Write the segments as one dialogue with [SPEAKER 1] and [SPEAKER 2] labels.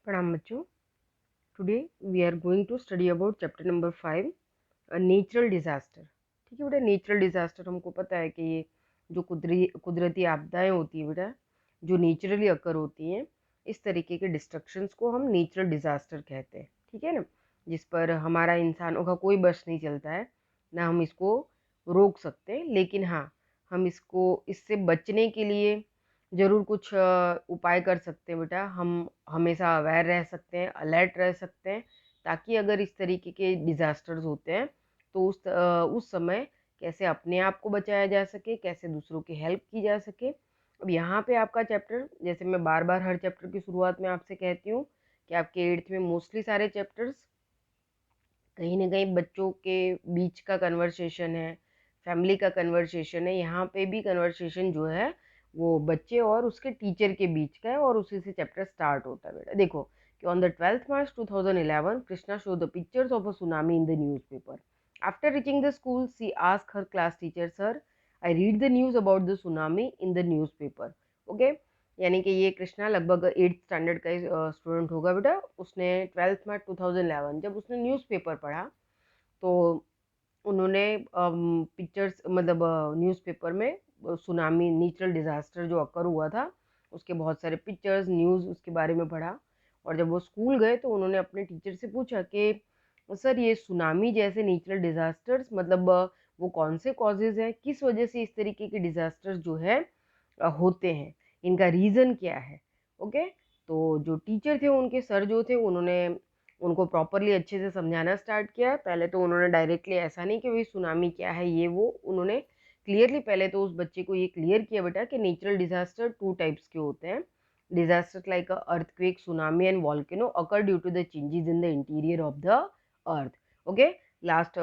[SPEAKER 1] प्रणाम बच्चों। Today we are going to study about chapter number 5, natural disaster. ठीक है बेटा, नेचुरल डिज़ास्टर हमको पता है कि ये जो कुदरती आपदाएं होती हैं बेटा, जो नेचुरली अकर होती हैं, इस तरीके के डिस्ट्रक्शंस को हम नेचुरल डिज़ास्टर कहते हैं। ठीक है ना, जिस पर हमारा इंसानों का कोई बस नहीं चलता है, ना हम इसको रोक सकते, लेकिन हाँ, हम इससे बचने के लिए ज़रूर कुछ उपाय कर सकते हैं बेटा। हम हमेशा अवेयर रह सकते हैं, अलर्ट रह सकते हैं, ताकि अगर इस तरीके के डिज़ास्टर्स होते हैं तो उस समय कैसे अपने आप को बचाया जा सके, कैसे दूसरों की हेल्प की जा सके। अब यहाँ पे आपका चैप्टर, जैसे मैं बार बार हर चैप्टर की शुरुआत में आपसे कहती हूँ कि आपके 8th में मोस्टली सारे चैप्टर्स कहीं ना कहीं बच्चों के बीच का कन्वर्सेशन है, फैमिली का कन्वर्सेशन है। यहाँ पे भी कन्वर्सेशन जो है वो बच्चे और उसके टीचर के बीच का है, और उसी से चैप्टर स्टार्ट होता है बेटा। देखो कि on the 12th March 2011 Krishna show the pictures of a tsunami in the newspaper. After reaching the school she asked her class teacher, sir I read the news about the tsunami in the newspaper. Okay, यानी कि ये कृष्णा लगभग 8th standard का student होगा बेटा। उसने 12th मार्च 2011 जब उसने न्यूज़पेपर पढ़ा, तो उन्होंने पिक्चर्स मतलब न्यूज़पेपर में सुनामी नेचुरल डिज़ास्टर जो अकर हुआ था उसके बहुत सारे पिक्चर्स न्यूज़ उसके बारे में पढ़ा। और जब वो स्कूल गए तो उन्होंने अपने टीचर से पूछा कि सर ये सुनामी जैसे नेचुरल डिज़ास्टर्स मतलब वो कौन से कॉजेज़ हैं, किस वजह से इस तरीके के डिज़ास्टर्स जो है होते हैं, इनका रीज़न क्या है। ओके, तो जो टीचर थे, उनके सर जो थे, उन्होंने उनको प्रॉपरली अच्छे से समझाना स्टार्ट किया। पहले तो उन्होंने डायरेक्टली ऐसा नहीं कि भाई सुनामी क्या है ये वो, उन्होंने क्लियरली पहले तो उस बच्चे को ये क्लियर किया बेटा कि नेचुरल डिजास्टर 2 टाइप्स के होते हैं। Disaster like earthquake, tsunami and volcano occur due to the changes in the interior of the earth. Okay, last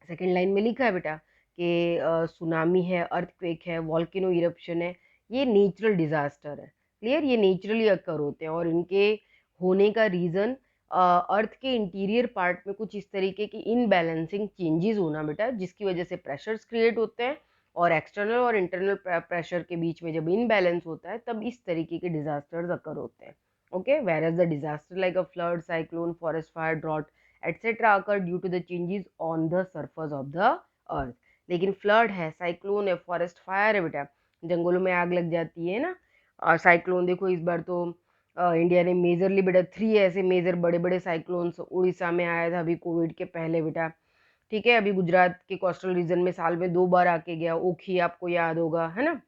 [SPEAKER 1] second line में लिखा है बेटा कि सुनामी है, अर्थक्वेक है, वॉल्केनो इरप्शन है, ये नेचुरल डिजास्टर है। क्लियर, ये नेचुरली अकर होते हैं और इनके होने का रीज़न अर्थ के इंटीरियर पार्ट में कुछ इस तरीके की इनबैलेंसिंग चेंजेस होना बेटा, जिसकी वजह से प्रेशर्स क्रिएट होते हैं, और एक्सटर्नल और इंटरनल प्रेशर के बीच में जब इनबैलेंस होता है तब इस तरीके के डिजास्टर्स अकर होते हैं। Okay, whereas the disaster like a flood, cyclone, forest fire, drought etcetera occur due to the changes on the surface of the earth. लेकिन फ्लड है, साइक्लोन है, फॉरेस्ट फायर है बेटा, जंगलों में आग लग जाती है ना। और साइक्लोन देखो, इस बार तो इंडिया ने मेजरली बेटा 3 ऐसे मेजर बड़े बड़े साइक्लोन्स उड़ीसा में आया था अभी कोविड के पहले बेटा। ठीक है, अभी गुजरात के कोस्टल रीजन में साल में 2 बार आके गया, ओखी आपको याद होगा, है ना।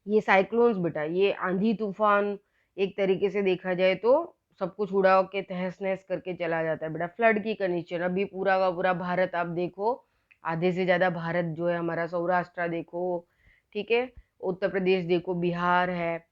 [SPEAKER 1] ये साइक्लोन्स बेटा, ये आंधी तूफान एक तरीके से देखा जाए तो सब कुछ उड़ा के तहस नहस करके चला जाता है बेटा। फ्लड की कंडीशन, अभी पूरा का पूरा भारत आप देखो, आधे से ज़्यादा भारत जो है हमारा, सौराष्ट्र देखो, ठीक है, उत्तर प्रदेश देखो, बिहार है,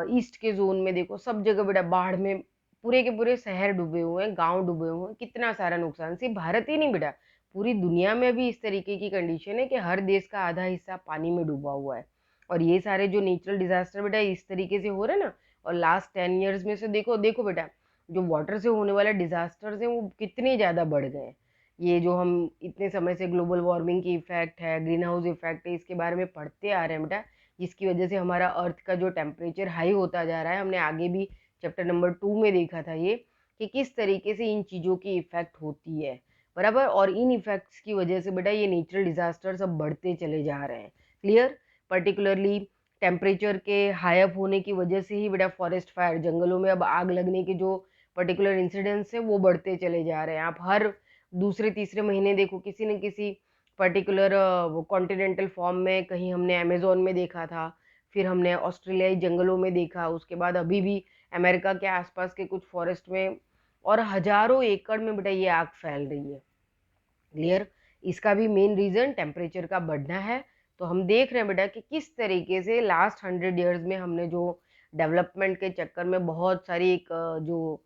[SPEAKER 1] ईस्ट के जोन में देखो, सब जगह बेटा बाढ़ में पूरे के पूरे शहर डूबे हुए हैं, गांव डूबे हुए हैं, कितना सारा नुकसान। सिर्फ भारत ही नहीं बेटा, पूरी दुनिया में भी इस तरीके की कंडीशन है कि हर देश का आधा हिस्सा पानी में डूबा हुआ है। और ये सारे जो नेचुरल डिजास्टर बेटा इस तरीके से हो रहे हैं ना, और लास्ट 10 ईयर्स में से देखो देखो बेटा, जो वाटर से होने वाले डिजास्टर्स हैं वो कितने ज़्यादा बढ़ गए हैं। ये जो हम इतने समय से ग्लोबल वार्मिंग की इफेक्ट है, ग्रीन हाउस इफेक्ट है, इसके बारे में पढ़ते आ रहे हैं बेटा, जिसकी वजह से हमारा अर्थ का जो टेम्परेचर हाई होता जा रहा है। हमने आगे भी चैप्टर नंबर 2 में देखा था ये, कि किस तरीके से इन चीज़ों की इफेक्ट होती है, बराबर। और इन इफेक्ट्स की वजह से बेटा ये नेचुरल डिजास्टर्स अब बढ़ते चले जा रहे हैं। क्लियर, पर्टिकुलरली टेम्परेचर के हाई अप होने की वजह से ही बेटा फॉरेस्ट फायर, जंगलों में अब आग लगने के जो पर्टिकुलर इंसिडेंट्स है वो बढ़ते चले जा रहे हैं। आप हर दूसरे तीसरे महीने देखो, किसी न किसी पर्टिकुलर कॉन्टिनेंटल फॉर्म में, कहीं हमने अमेजोन में देखा था, फिर हमने ऑस्ट्रेलियाई जंगलों में देखा, उसके बाद अभी भी अमेरिका के आसपास के कुछ फॉरेस्ट में, और हजारों एकड़ में बेटा ये आग फैल रही है। क्लियर, इसका भी मेन रीज़न टेम्परेचर का बढ़ना है। तो हम देख रहे हैं बेटा कि किस तरीके से लास्ट 100 ईयर्स में हमने जो डेवलपमेंट के चक्कर में बहुत सारी एक जो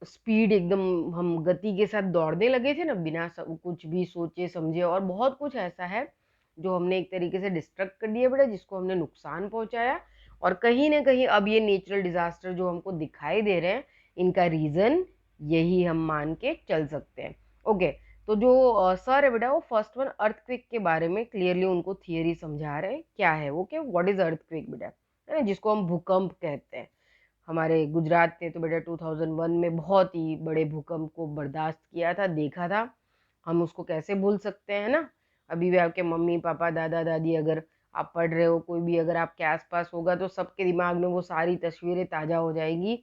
[SPEAKER 1] स्पीड, एकदम हम गति के साथ दौड़ने लगे थे ना, बिना कुछ भी सोचे समझे, और बहुत कुछ ऐसा है जो हमने एक तरीके से डिस्ट्रक्ट कर दिया बेटा, जिसको हमने नुकसान पहुंचाया। और कहीं ना कहीं अब ये नेचुरल डिजास्टर जो हमको दिखाई दे रहे हैं, इनका रीज़न यही हम मान के चल सकते हैं। ओके, तो जो सर है बेटा वो फर्स्ट वन अर्थक्वेक के बारे में क्लियरली उनको थियरी समझा रहे हैं क्या है वो, कि व्हाट इज अर्थक्वेक बेटा, है ना, जिसको हम भूकंप कहते हैं। हमारे गुजरात ने तो बेटा 2001 में बहुत ही बड़े भूकंप को बर्दाश्त किया था, देखा था। हम उसको कैसे भूल सकते हैं ना। अभी भी आपके मम्मी पापा दादा दादी, अगर आप पढ़ रहे हो, कोई भी अगर आपके आसपास होगा तो सबके दिमाग में वो सारी तस्वीरें ताजा हो जाएगी।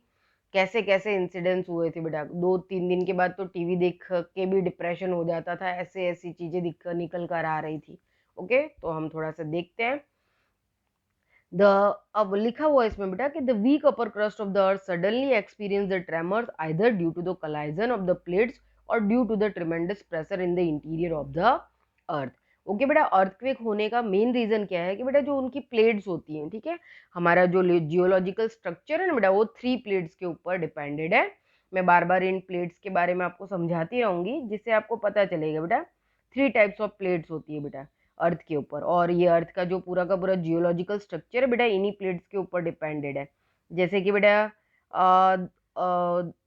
[SPEAKER 1] कैसे कैसे इंसिडेंट्स हुए थे बेटा, 2-3 दिन के बाद तो टीवी देख के भी डिप्रेशन हो जाता था, ऐसे ऐसी चीजें दिख निकल कर आ रही थी। ओके, तो हम थोड़ा सा देखते हैं। द अब लिखा हुआ है इसमें बेटा कि the weak upper crust of the earth suddenly experience the tremors either due to the collision of the plates or due to the tremendous pressure in the interior of the earth. Okay बेटा, earthquake होने का main reason क्या है कि बेटा जो उनकी plates होती हैं, ठीक है, हमारा जो जियोलॉजिकल स्ट्रक्चर है ना बेटा, वो 3 प्लेट्स के ऊपर डिपेंडेड है। मैं बार बार इन प्लेट्स के बारे में आपको समझाती रहूंगी जिससे आपको पता चलेगा बेटा। 3 टाइप्स ऑफ प्लेट्स होती है बेटा अर्थ के ऊपर, और ये अर्थ का जो पूरा का पूरा जियोलॉजिकल स्ट्रक्चर है बेटा इन्हीं प्लेट्स के ऊपर डिपेंडेड है। जैसे कि बेटा आ,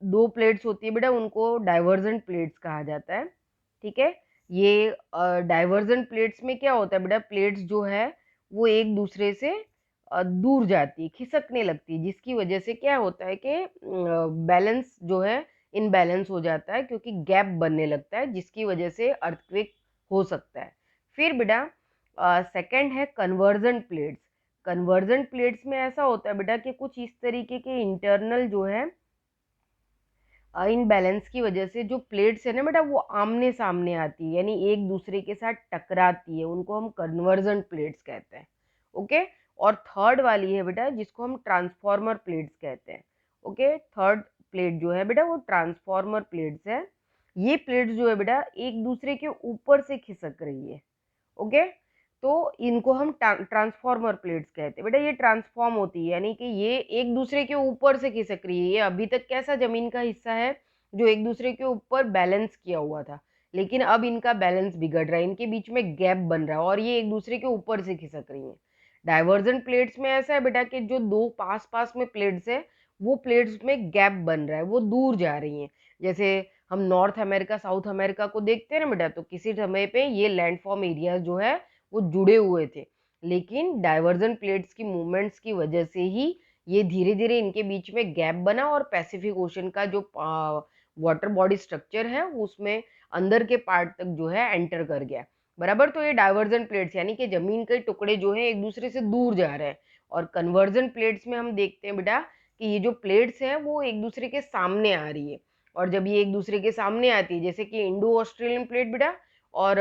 [SPEAKER 1] 2 प्लेट्स होती है बेटा, उनको डाइवर्जेंट प्लेट्स कहा जाता है। ठीक है, ये डाइवर्जेंट प्लेट्स में क्या होता है बेटा, प्लेट्स जो है वो एक दूसरे से दूर जाती है, खिसकने लगती है, जिसकी वजह से क्या होता है कि बैलेंस जो है इनबैलेंस हो जाता है, क्योंकि गैप बनने लगता है, जिसकी वजह से अर्थक्वेक हो सकता है। फिर बेटा सेकंड है कन्वर्जन प्लेट्स। कन्वर्जन प्लेट्स में ऐसा होता है बेटा कि कुछ इस तरीके के इंटरनल जो है इन बैलेंस की वजह से जो प्लेट्स है ना बेटा वो आमने सामने आती है, यानी एक दूसरे के साथ टकराती है, उनको हम कन्वर्जन प्लेट्स कहते हैं। ओके, और थर्ड वाली है बेटा जिसको हम ट्रांसफॉर्मर प्लेट्स कहते हैं। ओके, थर्ड प्लेट जो है बेटा वो ट्रांसफॉर्मर प्लेट्स है। ये प्लेट्स जो है बेटा एक दूसरे के ऊपर से खिसक रही है। ओके, तो इनको हम ट्रांसफॉर्मर प्लेट्स कहते हैं बेटा। ये ट्रांसफॉर्म होती है, यानी कि ये एक दूसरे के ऊपर से खिसक रही है। ये अभी तक कैसा जमीन का हिस्सा है जो एक दूसरे के ऊपर बैलेंस किया हुआ था, लेकिन अब इनका बैलेंस बिगड़ रहा है, इनके बीच में गैप बन रहा है और ये एक दूसरे के ऊपर से खिसक रही है। डाइवर्जेंट प्लेट्स में ऐसा है बेटा कि जो दो पास पास में प्लेट्स है वो प्लेट्स में गैप बन रहा है, वो दूर जा रही हैं। जैसे हम नॉर्थ अमेरिका साउथ अमेरिका को देखते हैं ना बेटा, तो किसी समय पे ये लैंडफॉर्म एरिया जो है वो जुड़े हुए थे, लेकिन डाइवर्जन प्लेट्स की मूवमेंट्स की वजह से ही ये धीरे धीरे इनके बीच में गैप बना और पैसिफिक ओशन का जो वाटर बॉडी स्ट्रक्चर है उसमें अंदर के पार्ट तक जो है एंटर कर गया। बराबर, तो ये डाइवर्जन प्लेट्स यानी कि जमीन के टुकड़े जो है एक दूसरे से दूर जा रहे हैं। और कन्वर्जन प्लेट्स में हम देखते हैं बेटा कि ये जो प्लेट्स हैं वो एक दूसरे के सामने आ रही है, और जब ये एक दूसरे के सामने आती है, जैसे कि इंडो ऑस्ट्रेलियन प्लेट बेटा और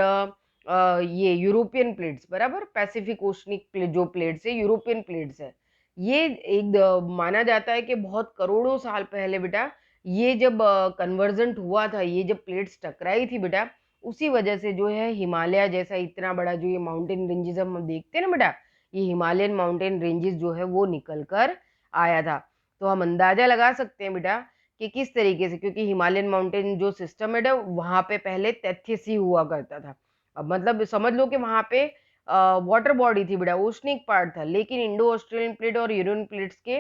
[SPEAKER 1] ये यूरोपियन प्लेट्स, बराबर, पैसिफिक ओशनिक प्लेट जो प्लेट्स है यूरोपियन प्लेट्स है, ये एक माना जाता है कि बहुत करोड़ों साल पहले बेटा ये जब कन्वर्जेंट हुआ था, ये जब प्लेट्स टकराई थी बेटा, उसी वजह से जो है हिमालय जैसा इतना बड़ा जो ये माउंटेन रेंजेस हम देखते हैं ना बेटा, ये हिमालयन माउंटेन रेंजेस जो है वो निकल कर आया था। तो हम अंदाजा लगा सकते हैं बेटा कि किस तरीके से, क्योंकि हिमालयन माउंटेन जो सिस्टम है वहां पे पहले तथ्य ही हुआ करता था। अब मतलब समझ लो कि वहां पे वाटर बॉडी थी बेटा, ओशनिक पार्ट था, लेकिन इंडो ऑस्ट्रेलियन प्लेट और यूरोपियन प्लेट्स के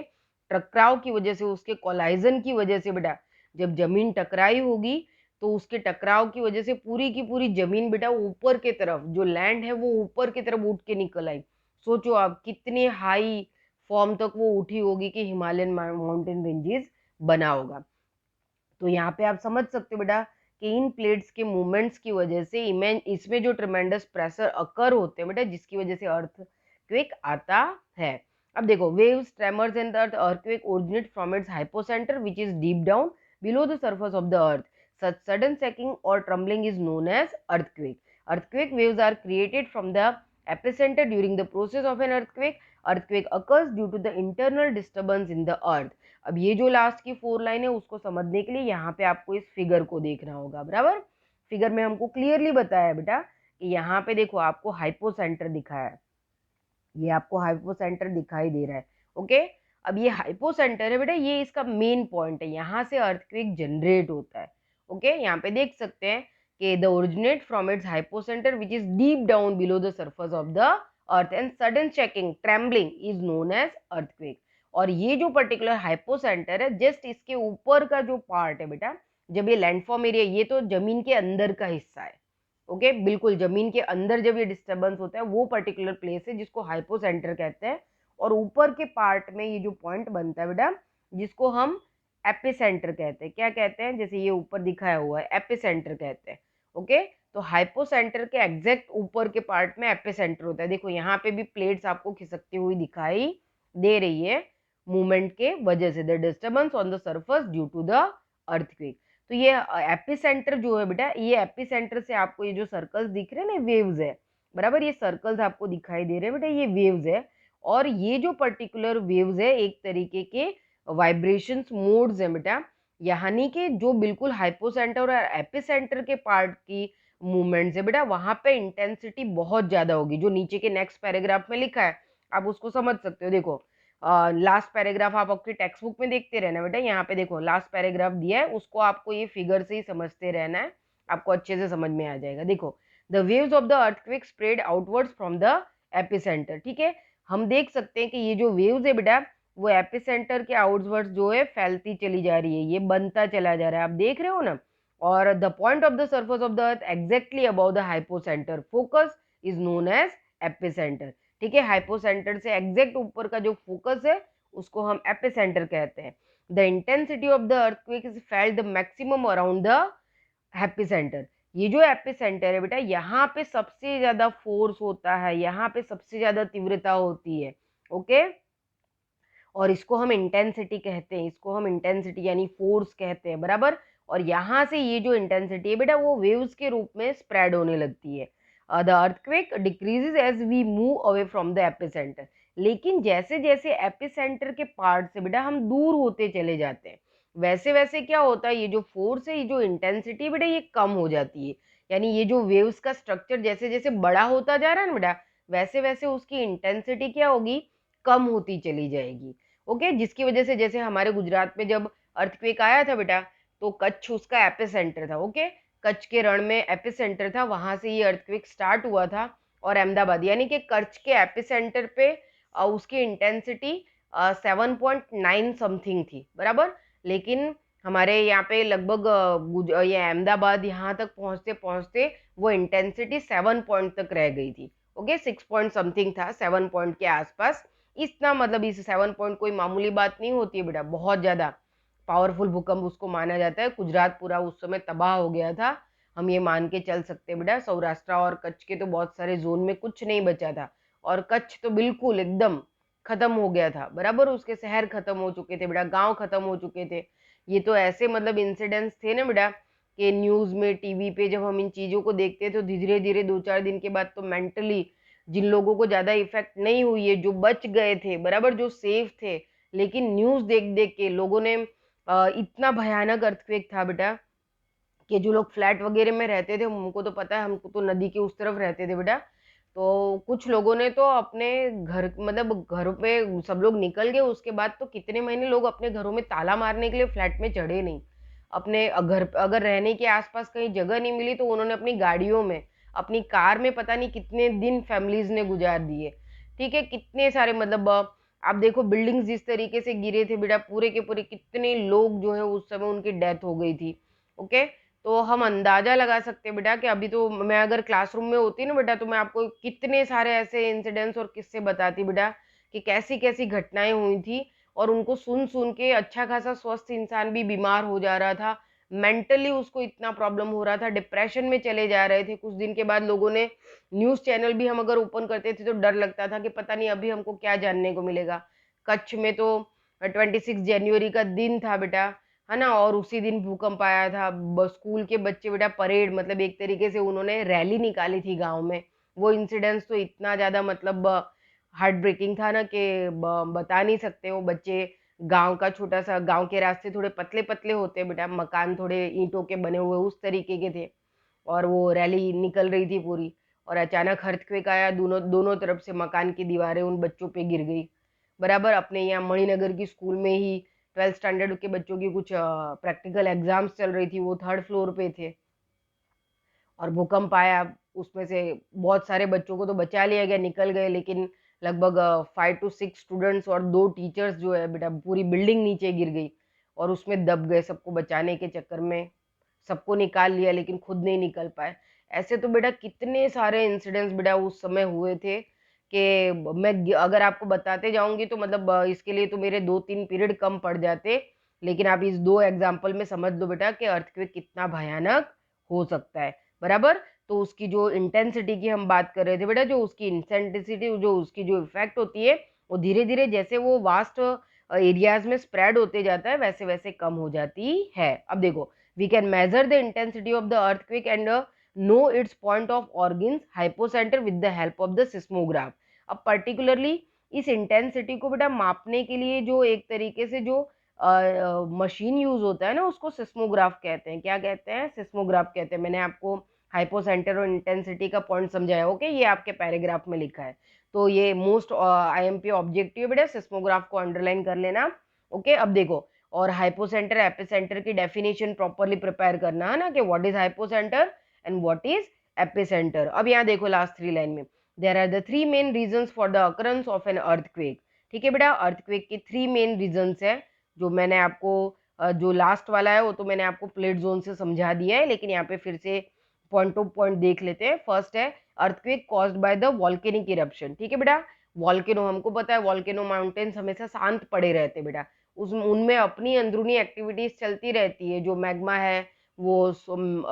[SPEAKER 1] टकराव की वजह से, उसके कोलाइजन की वजह से बेटा, जब जमीन टकराई होगी तो उसके टकराव की वजह से पूरी की पूरी जमीन बेटा ऊपर की तरफ, जो लैंड है वो ऊपर की तरफ उठ के निकल आई। सोचो आप कितने हाई फॉर्म तक वो उठी होगी कि हिमालयन माउंटेन रेंजेस बना होगा। तो यहाँ पे आप समझ सकते हो बेटा कि इन प्लेट्स के मूवमेंट्स की वजह से इसमें जो ट्रेमेंडस प्रेशर अकर होते हैं बेटा, जिसकी वजह से अर्थक्वेक आता है। अब देखो, waves tremors and the earthquake originate from its hypocentre which is deep down below the surface of the earth. Such sudden shaking or trembling is known as earthquake. Earthquake waves are created from the epicenter during the process of an earthquake. Earthquake occurs due to the internal disturbance in the earth. अब ये जो last की 4 line है उसको समझने के लिए यहाँ पे आपको इस फिगर को देखना होगा। बराबर, फिगर में हमको क्लियरली बताया है बेटा कि यहाँ पे देखो आपको हाइपोसेंटर दिखाया है, ये आपको हाइपोसेंटर दिखाई दे रहा है। ओके, अब ये हाइपोसेंटर है बेटा, ये इसका मेन पॉइंट है, यहाँ से अर्थक्वेक जनरेट होता है। ओके, यहाँ पे देख सकते हैं कि the originate from its hypocentre which is deep down below the surface of the earth and sudden shaking trembling is known as earthquake. और ये जो पर्टिकुलर हाइपोसेंटर है, जस्ट इसके ऊपर का जो पार्ट है बेटा, जब ये लैंडफॉर्म एरिया, ये तो जमीन के अंदर का हिस्सा है। ओके, बिल्कुल जमीन के अंदर जब ये डिस्टर्बेंस होता है वो पर्टिकुलर प्लेस है जिसको हाइपोसेंटर कहते हैं। और ऊपर के पार्ट में ये जो पॉइंट बनता है बेटा, जिसको हम एपिसेंटर कहते हैं। क्या कहते हैं? जैसे ये ऊपर दिखाया हुआ है, एपिसेंटर कहते हैं। ओके, तो हाइपोसेंटर के एग्जैक्ट ऊपर के पार्ट में एपिसेंटर होता है। देखो यहाँ पे भी प्लेट्स आपको खिसकती हुई दिखाई दे रही है मूवमेंट के वजह से, the disturbance on the surface due to the earthquake. तो ये एपिसेंटर जो है बेटा, ये एपिसेंटर से आपको ये जो सर्कल्स दिख रहे हैं ना, वेव्स है, बराबर। ये सर्कल्स आपको दिखाई दे रहे हैं बेटा, ये वेव्स है। और ये जो पर्टिकुलर वेव्स है एक तरीके के वाइब्रेशंस मोड्स हैं बेटा, यानी कि जो बिल्कुल हाइपोसेंटर और एपिसेंटर के पार्ट की मूवमेंट्स है बेटा, वहां पे इंटेंसिटी बहुत ज्यादा होगी। जो नीचे के नेक्स्ट पैराग्राफ में लिखा है आप उसको समझ सकते हो। देखो लास्ट पैराग्राफ आप आपकी टेक्स्ट बुक में देखते रहना बेटा। यहाँ पे देखो लास्ट पैराग्राफ दिया है, उसको आपको ये फिगर से ही समझते रहना है, आपको अच्छे से समझ में आ जाएगा। देखो, the waves of the earthquake spread outwards from the epicentre. ठीक है, हम देख सकते हैं कि ये जो वेव्स है बेटा, वो एपिसेंटर के आउटवर्ड्स जो है फैलती चली जा रही है, ये बनता चला जा रहा है, आप देख रहे हो ना। और the point of the surface of the earth exactly about the hypocentre focus is known as epicentre. ठीक है, हाइपोसेंटर से एग्जैक्ट ऊपर का जो फोकस है उसको हम एपिसेंटर कहते हैं। The intensity of the earthquake is felt the maximum around the epicentre. ये जो एपिसेंटर है बेटा, यहाँ पे सबसे ज्यादा फोर्स होता है, यहाँ पे सबसे ज्यादा तीव्रता होती है। ओके, और इसको हम इंटेंसिटी कहते हैं, इसको हम इंटेंसिटी यानी फोर्स कहते हैं, बराबर। और यहाँ से ये जो इंटेंसिटी है बेटा, वो वेव्स के रूप में स्प्रेड होने लगती है। The earthquake decreases as we move away from the epicentre. लेकिन जैसे जैसे एपिसेंटर के पार्ट से बेटा हम दूर होते चले जाते हैं, वैसे वैसे क्या होता है, ये जो फोर्स है, ये जो इंटेंसिटी बेटा, ये कम हो जाती है। यानी ये जो वेव्स का स्ट्रक्चर जैसे जैसे बड़ा होता जा रहा है ना बेटा, वैसे वैसे उसकी इंटेंसिटी क्या होगी, कम होती चली जाएगी। ओके, जिसकी वजह से जैसे हमारे गुजरात में जब अर्थक्वेक आया था बेटा, तो कच्छ उसका एपिसेंटर था। ओके, कच्छ के रण में एपिसेंटर था, वहां से ये अर्थक्वेक स्टार्ट हुआ था। और अहमदाबाद यानी कि कच्छ के एपिसेंटर पे उसकी इंटेंसिटी 7.9 समथिंग थी, बराबर। लेकिन हमारे यहाँ पे लगभग ये अहमदाबाद यहाँ तक पहुंचते पहुंचते वो इंटेंसिटी 7 पॉइंट तक रह गई थी। ओके, 6 पॉइंट समथिंग था, 7 पॉइंट के आसपास। इतना मतलब इस 7 पॉइंट कोई मामूली बात नहीं होती है बेटा, बहुत ज्यादा पावरफुल भूकंप उसको माना जाता है। गुजरात पूरा उस समय तबाह हो गया था, हम ये मान के चल सकते हैं बेटा। सौराष्ट्र और कच्छ के तो बहुत सारे जोन में कुछ नहीं बचा था, और कच्छ तो बिल्कुल एकदम खत्म हो गया था, बराबर। उसके शहर खत्म हो चुके थे बेटा, गांव खत्म हो चुके थे। ये तो ऐसे मतलब इंसिडेंट्स थे ना बेटा, कि न्यूज में, टीवी पे जब हम इन चीजों को देखते हैं तो धीरे धीरे 2-4 दिन के बाद तो मेंटली जिन लोगों को ज्यादा इफेक्ट नहीं हुई है, जो बच गए थे, बराबर, जो सेफ थे, लेकिन न्यूज देख देख के लोगों ने इतना भयानक अर्थक्वेक था बेटा, कि जो लोग फ्लैट वगैरह में रहते थे, हमको तो पता है, हमको तो नदी के उस तरफ रहते थे बेटा, तो कुछ लोगों ने तो अपने घर मतलब घरों पे सब लोग निकल गए। उसके बाद तो कितने महीने लोग अपने घरों में ताला मारने के लिए फ्लैट में चढ़े नहीं। अपने घर अगर रहने के आसपास कहीं जगह नहीं मिली तो उन्होंने अपनी गाड़ियों में, अपनी कार में पता नहीं कितने दिन फैमिलीज ने गुजार दिए। ठीक है, कितने सारे मतलब आप देखो बिल्डिंग्स जिस तरीके से गिरे थे बेटा, पूरे के पूरे कितने लोग जो है उस समय उनकी डेथ हो गई थी। ओके, तो हम अंदाजा लगा सकते हैं बेटा कि अभी तो मैं अगर क्लासरूम में होती ना बेटा, तो मैं आपको कितने सारे ऐसे इंसिडेंट्स और किस्से बताती बेटा, कि कैसी कैसी घटनाएं हुई थी। और उनको सुन सुन के अच्छा खासा स्वस्थ इंसान भी बीमार हो जा रहा था, मेंटली उसको इतना प्रॉब्लम हो रहा था, डिप्रेशन में चले जा रहे थे। कुछ दिन के बाद लोगों ने, न्यूज चैनल भी हम अगर ओपन करते थे तो डर लगता था कि पता नहीं अभी हमको क्या जानने को मिलेगा। कच्छ में तो 26 जनवरी का दिन था बेटा, है ना, और उसी दिन भूकंप आया था। स्कूल के बच्चे बेटा परेड, मतलब एक तरीके से उन्होंने रैली निकाली थी गांव में। वो इंसिडेंट्स तो इतना ज्यादा मतलब हार्ट ब्रेकिंग था ना, कि बता नहीं सकते। वो बच्चे, गांव का छोटा सा, गांव के रास्ते थोड़े पतले पतले होते हैं बेटा, मकान थोड़े ईंटों के बने हुए उस तरीके के थे, और वो रैली निकल रही थी पूरी, और अचानक अर्थक्वेक आया, दोनों दोनों तरफ से मकान की दीवारें उन बच्चों पे गिर गई, बराबर। अपने यहाँ मणिनगर की स्कूल में ही 12th स्टैंडर्ड के बच्चों की कुछ प्रैक्टिकल एग्जाम्स चल रही थी, वो 3rd फ्लोर पे थे, और भूकंप आया। उसमें से बहुत सारे बच्चों को तो बचा लिया गया, निकल गए, लेकिन लगभग 5 to 6 स्टूडेंट्स और 2 टीचर्स जो है बेटा, पूरी बिल्डिंग नीचे गिर गई और उसमें दब गए। सबको बचाने के चक्कर में सबको निकाल लिया, लेकिन खुद नहीं निकल पाए। ऐसे तो बेटा कितने सारे इंसिडेंट्स बेटा उस समय हुए थे, कि मैं अगर आपको बताते जाऊंगी तो मतलब इसके लिए तो मेरे 2-3 पीरियड कम पड़ जाते, लेकिन आप इस 2 एग्जाम्पल में समझ लो बेटा कि अर्थक्वेक कितना भयानक हो सकता है। बराबर। तो उसकी जो इंटेंसिटी की हम बात कर रहे थे बेटा, जो उसकी इंटेंसिटी, जो उसकी जो इफेक्ट होती है, वो धीरे धीरे जैसे वो वास्ट एरियाज में स्प्रेड होते जाता है वैसे वैसे कम हो जाती है। अब देखो, we can measure the intensity of the earthquake and know its point of organs hypocentre with the help of the seismograph. अब पर्टिकुलरली इस इंटेंसिटी को बेटा मापने के लिए जो एक तरीके से जो मशीन यूज होता है ना, उसको सिस्मोग्राफ कहते हैं। क्या कहते हैं? सिस्मोग्राफ कहते हैं। मैंने आपको हाइपोसेंटर और इंटेंसिटी का पॉइंट समझाया, ओके, ये आपके पैराग्राफ में लिखा है। तो ये मोस्ट आईएमपी ऑब्जेक्टिव बेटा, सिस्मोग्राफ को अंडरलाइन कर लेना। ओके, अब देखो, और हाइपोसेंटर एपिसेंटर की डेफिनेशन प्रॉपरली प्रिपेयर करना है ना, कि what is hypocentre and what is epicentre. अब यहाँ देखो लास्ट 3 लाइन में, there are the 3 main reasons for the occurrence of an earthquake. ठीक है बेटा, अर्थक्वेक की 3 मेन रीजंस है, जो मैंने आपको जो लास्ट वाला है वो तो मैंने आपको प्लेट जोन से समझा दिया है, लेकिन यहाँ पे फिर से पॉइंट टू पॉइंट देख लेते हैं। फर्स्ट है earthquake caused by the volcanic eruption. ठीक है बेटा, वॉल्केनो, हमको पता है वॉल्केनो माउंटेन्स हमेशा शांत पड़े रहते हैं बेटा, उस उनमें अपनी अंदरूनी एक्टिविटीज चलती रहती है। जो मैग्मा है वो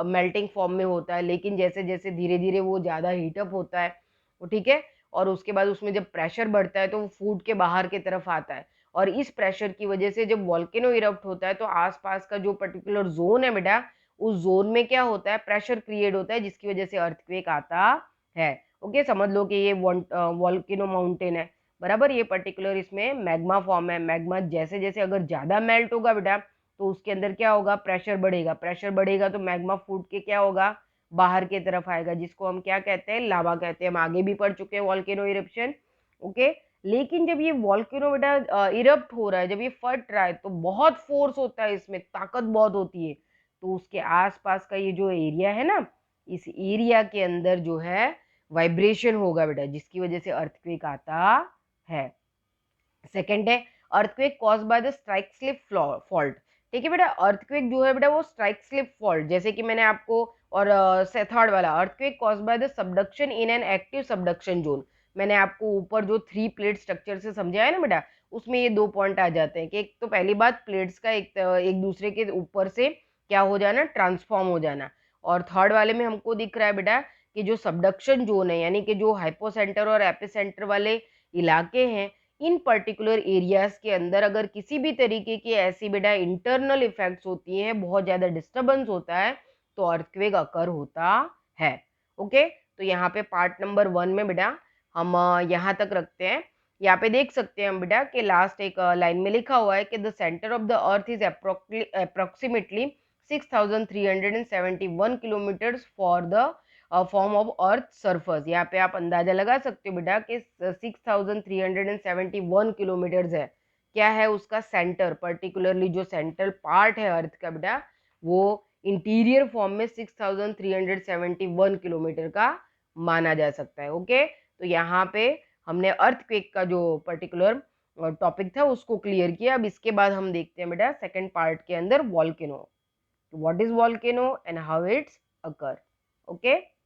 [SPEAKER 1] मेल्टिंग फॉर्म में होता है, लेकिन जैसे जैसे धीरे धीरे वो ज़्यादा हीटअप होता है वो, ठीक है, और उसके बाद उसमें जब प्रेशर बढ़ता है तो वो फूड के बाहर की तरफ आता है, और इस प्रेशर की वजह से जब वॉल्केनो इरप्ट होता है तो आसपास का जो पर्टिकुलर जोन है बेटा, उस जोन में क्या होता है, प्रेशर क्रिएट होता है, जिसकी वजह से अर्थक्वेक आता है। ओके, समझ लो कि ये वॉल्केनो माउंटेन है। बराबर, ये पर्टिकुलर इसमें मैग्मा फॉर्म है। मैग्मा जैसे जैसे अगर ज्यादा मेल्ट होगा बेटा तो उसके अंदर क्या होगा, प्रेशर बढ़ेगा। प्रेशर बढ़ेगा तो मैग्मा फूट के क्या होगा, बाहर की तरफ आएगा, जिसको हम क्या कहते हैं, लावा कहते हैं। हम आगे भी पढ़ चुके हैं वॉल्केनो इरप्शन। ओके, लेकिन जब ये वॉल्केनो बेटा इरप्ट हो रहा है, जब ये फट रहा है, तो बहुत फोर्स होता है, इसमें ताकत बहुत होती है। तो उसके आसपास का ये जो एरिया है ना, इस एरिया के अंदर जो है वाइब्रेशन होगा बेटा, जिसकी वजह से अर्थक्वेक आता है। सेकेंड है earthquake cause by the strike slip fault. ठीक है बेटा, अर्थक्वेक जो है बेटा वो स्ट्राइक स्लिप फॉल्ट, जैसे कि मैंने आपको, और थर्ड वाला earthquake cause by the subduction in an active subduction zone. मैंने आपको ऊपर जो 3 प्लेट स्ट्रक्चर से समझाया है ना बेटा, उसमें ये 2 पॉइंट आ जाते हैं कि एक तो पहली बात प्लेट्स का एक दूसरे के ऊपर से क्या हो जाना, ट्रांसफॉर्म हो जाना। और थर्ड वाले में हमको दिख रहा है बेटा कि जो सबडक्शन जोन है, यानी कि जो हाइपोसेंटर और एपिसेंटर वाले इलाके हैं, इन पर्टिकुलर एरियाज के अंदर अगर किसी भी तरीके की ऐसी बेटा इंटरनल इफेक्ट्स होती हैं, बहुत ज्यादा डिस्टरबेंस होता है, तो अर्थक्वेक अकर होता है। ओके, तो यहाँ पे पार्ट नंबर 1 में बेटा हम यहाँ तक रखते हैं। यहाँ पे देख सकते हैं हम बेटा कि लास्ट एक लाइन में लिखा हुआ है कि the centre of the earth is approximately 6371 kilometres for the form of earth surface. यहाँ पे आप अंदाजा लगा सकते हो बेटा कि 6371 किलोमीटर्स है। क्या है उसका सेंटर, पर्टिकुलरली जो सेंट्रल पार्ट है अर्थ का बेटा, वो इंटीरियर फॉर्म में 6371 किलोमीटर का माना जा सकता है। ओके, तो यहाँ पे हमने अर्थक्वेक का जो पर्टिकुलर टॉपिक था उसको क्लियर किया। अब इसके बाद हम देखते हैं बेटा सेकंड पार्ट के अंदर volcano, what is volcano and how it's occur. Okay.